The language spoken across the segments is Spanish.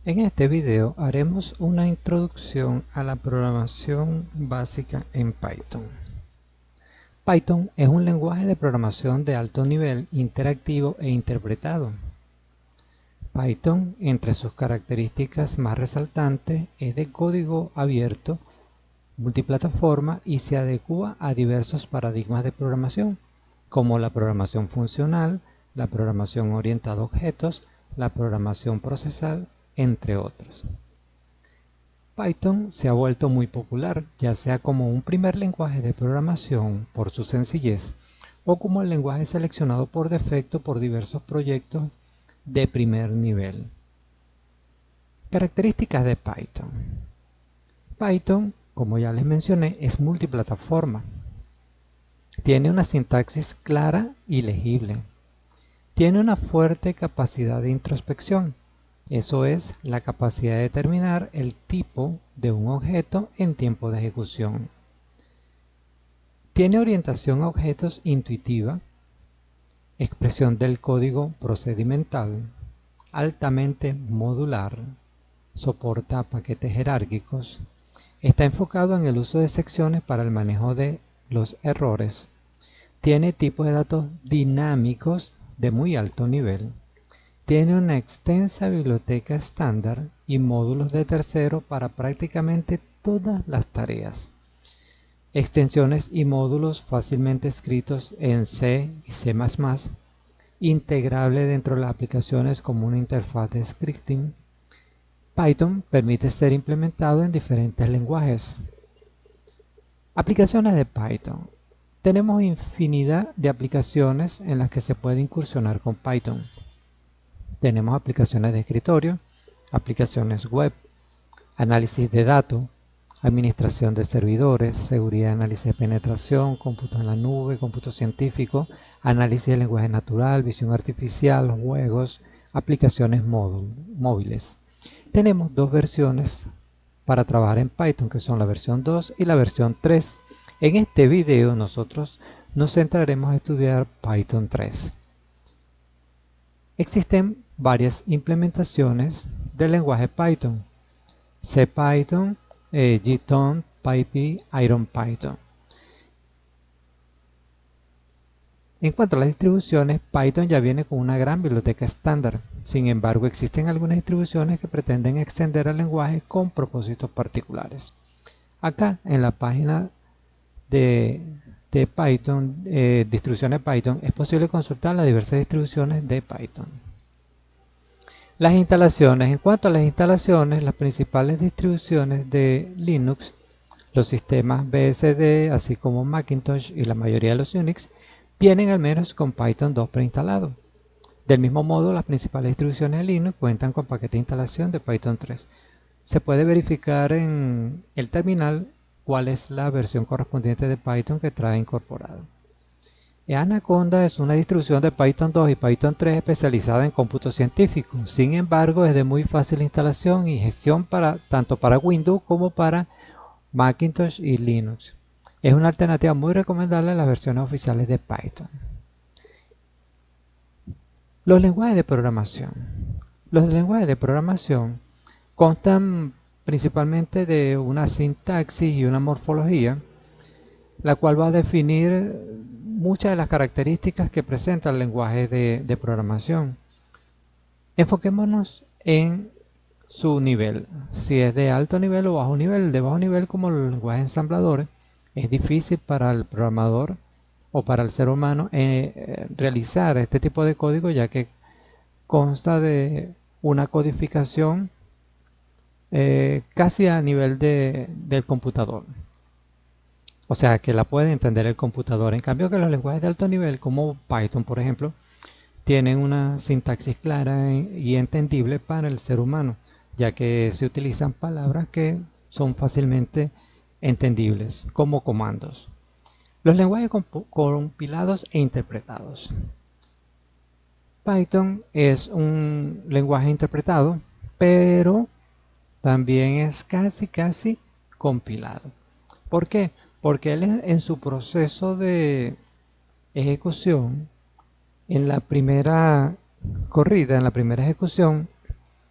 En este video haremos una introducción a la programación básica en Python. Python es un lenguaje de programación de alto nivel, interactivo e interpretado. Python, entre sus características más resaltantes, es de código abierto, multiplataforma y se adecua a diversos paradigmas de programación, como la programación funcional, la programación orientada a objetos, la programación procesal, entre otros. Python se ha vuelto muy popular, ya sea como un primer lenguaje de programación por su sencillez o como el lenguaje seleccionado por defecto por diversos proyectos de primer nivel. Características de Python. Python, como ya les mencioné, es multiplataforma. Tiene una sintaxis clara y legible. Tiene una fuerte capacidad de introspección. Eso es la capacidad de determinar el tipo de un objeto en tiempo de ejecución. Tiene orientación a objetos intuitiva, expresión del código procedimental, altamente modular, soporta paquetes jerárquicos, está enfocado en el uso de secciones para el manejo de los errores, tiene tipos de datos dinámicos de muy alto nivel, tiene una extensa biblioteca estándar y módulos de tercero para prácticamente todas las tareas. Extensiones y módulos fácilmente escritos en C y C++, integrable dentro de las aplicaciones como una interfaz de scripting. Python permite ser implementado en diferentes lenguajes. Aplicaciones de Python. Tenemos infinidad de aplicaciones en las que se puede incursionar con Python. Tenemos aplicaciones de escritorio, aplicaciones web, análisis de datos, administración de servidores, seguridad, análisis de penetración, cómputo en la nube, cómputo científico, análisis de lenguaje natural, visión artificial, juegos, aplicaciones móviles. Tenemos dos versiones para trabajar en Python, que son la versión 2 y la versión 3. En este video nosotros nos centraremos a estudiar Python 3. Existen varias implementaciones del lenguaje Python: CPython, Jython, PyPy, IronPython. En cuanto a las distribuciones, Python ya viene con una gran biblioteca estándar. Sin embargo, existen algunas distribuciones que pretenden extender el lenguaje con propósitos particulares. Acá en la página de Python, distribuciones Python, es posible consultar las diversas distribuciones de Python. Las instalaciones. En cuanto a las instalaciones, las principales distribuciones de Linux, los sistemas BSD, así como Macintosh y la mayoría de los Unix, vienen al menos con Python 2 preinstalado. Del mismo modo, las principales distribuciones de Linux cuentan con paquete de instalación de Python 3. Se puede verificar en el terminal cuál es la versión correspondiente de Python que trae incorporado. Anaconda es una distribución de Python 2 y Python 3 especializada en cómputo científico. Sin embargo, es de muy fácil instalación y gestión tanto para Windows como para Macintosh y Linux. Es una alternativa muy recomendable a las versiones oficiales de Python. Los lenguajes de programación. Los lenguajes de programación constan principalmente de una sintaxis y una morfología, la cual va a definir muchas de las características que presenta el lenguaje de programación. Enfoquémonos en su nivel, si es de alto nivel o bajo nivel. De bajo nivel, como los lenguajes ensambladores, es difícil para el programador o para el ser humano realizar este tipo de código, ya que consta de una codificación casi a nivel del computador. O sea, que la puede entender el computador. En cambio, que los lenguajes de alto nivel, como Python, por ejemplo, tienen una sintaxis clara y entendible para el ser humano, ya que se utilizan palabras que son fácilmente entendibles como comandos. Los lenguajes compilados e interpretados. Python es un lenguaje interpretado, pero también es casi compilado. ¿Por qué? Porque él en su proceso de ejecución, en la primera corrida, en la primera ejecución,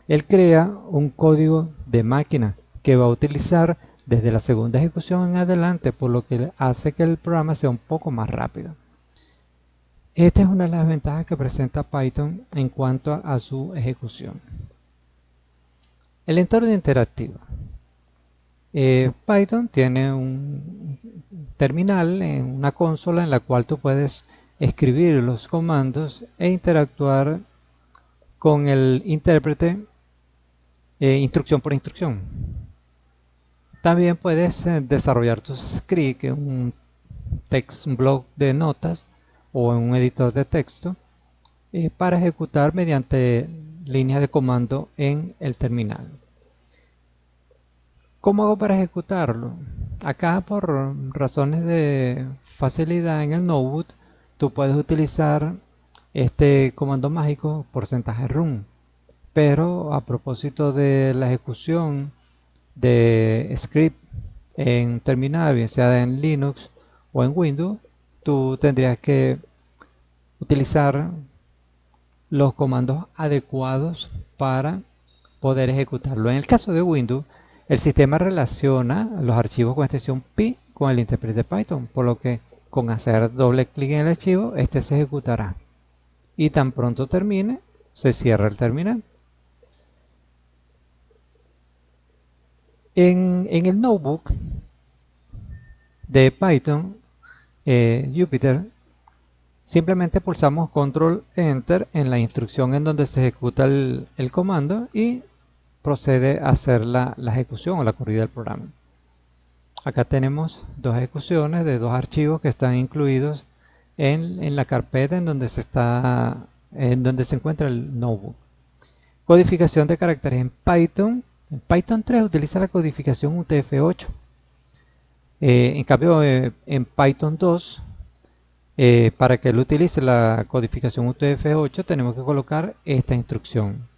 Él crea un código de máquina que va a utilizar desde la segunda ejecución en adelante, por lo que hace que el programa sea un poco más rápido. Esta es una de las ventajas que presenta Python en cuanto a su ejecución. El entorno interactivo. Python tiene un terminal, una consola en la cual tú puedes escribir los comandos e interactuar con el intérprete instrucción por instrucción. También puedes desarrollar tus scripts en un blog de notas o en un editor de texto para ejecutar mediante líneas de comando en el terminal. ¿Cómo hago para ejecutarlo? Acá, por razones de facilidad en el notebook, tú puedes utilizar este comando mágico %run. Pero a propósito de la ejecución de script en terminal, bien sea en Linux o en Windows, tú tendrías que utilizar los comandos adecuados para poder ejecutarlo. En el caso de Windows, el sistema relaciona los archivos con extensión pi con el intérprete de Python, por lo que con hacer doble clic en el archivo, este se ejecutará. Y tan pronto termine, se cierra el terminal. En el notebook de Python, Jupyter, simplemente pulsamos Control Enter en la instrucción en donde se ejecuta el comando y procede a hacer la ejecución o la corrida del programa. Acá tenemos dos ejecuciones de dos archivos que están incluidos en la carpeta en donde se encuentra el notebook. Codificación de caracteres en Python. En Python 3 utiliza la codificación UTF-8. En cambio, en Python 2, para que él utilice la codificación UTF-8, tenemos que colocar esta instrucción.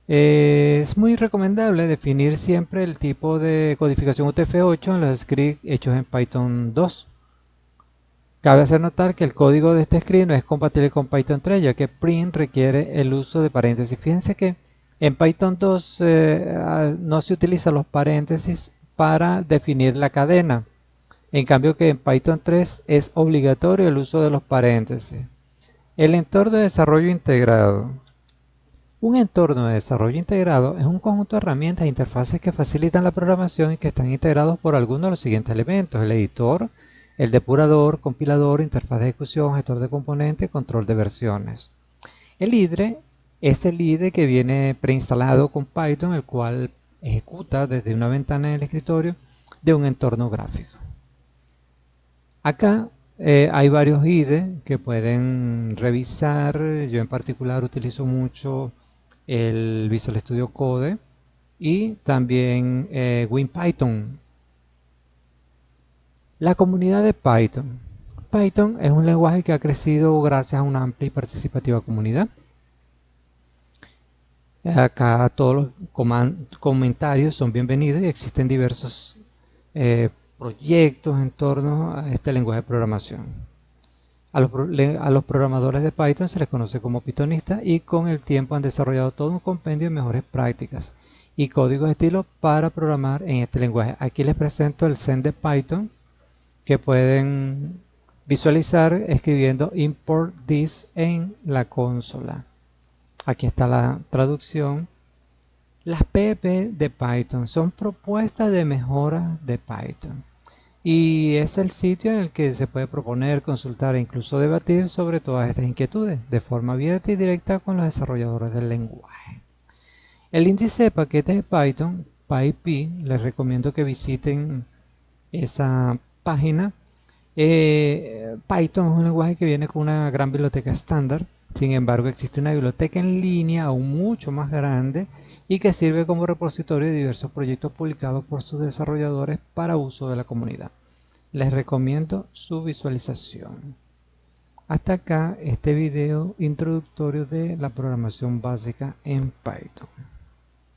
Es muy recomendable definir siempre el tipo de codificación UTF-8 en los scripts hechos en Python 2. Cabe hacer notar que el código de este script no es compatible con Python 3, ya que print requiere el uso de paréntesis. Fíjense que en Python 2 no se utilizan los paréntesis para definir la cadena. En cambio que en Python 3 es obligatorio el uso de los paréntesis. El entorno de desarrollo integrado. Un entorno de desarrollo integrado es un conjunto de herramientas e interfaces que facilitan la programación y que están integrados por algunos de los siguientes elementos: el editor, el depurador, compilador, interfaz de ejecución, gestor de componentes, control de versiones. El IDE es el IDE que viene preinstalado con Python, el cual ejecuta desde una ventana en el escritorio de un entorno gráfico. Acá hay varios IDE que pueden revisar. Yo en particular utilizo mucho el Visual Studio Code y también WinPython. La comunidad de Python. Python es un lenguaje que ha crecido gracias a una amplia y participativa comunidad. Acá todos los comentarios son bienvenidos y existen diversos proyectos en torno a este lenguaje de programación. A los programadores de Python se les conoce como pythonistas y con el tiempo han desarrollado todo un compendio de mejores prácticas y códigos de estilo para programar en este lenguaje. Aquí les presento el Zen de Python, que pueden visualizar escribiendo import this en la consola. Aquí está la traducción. Las PEP de Python son propuestas de mejora de Python y es el sitio en el que se puede proponer, consultar e incluso debatir sobre todas estas inquietudes de forma abierta y directa con los desarrolladores del lenguaje. El índice de paquetes de Python, PyP, les recomiendo que visiten esa página. Python es un lenguaje que viene con una gran biblioteca estándar. Sin embargo, existe una biblioteca en línea aún mucho más grande y que sirve como repositorio de diversos proyectos publicados por sus desarrolladores para uso de la comunidad. Les recomiendo su visualización. Hasta acá este video introductorio de la programación básica en Python.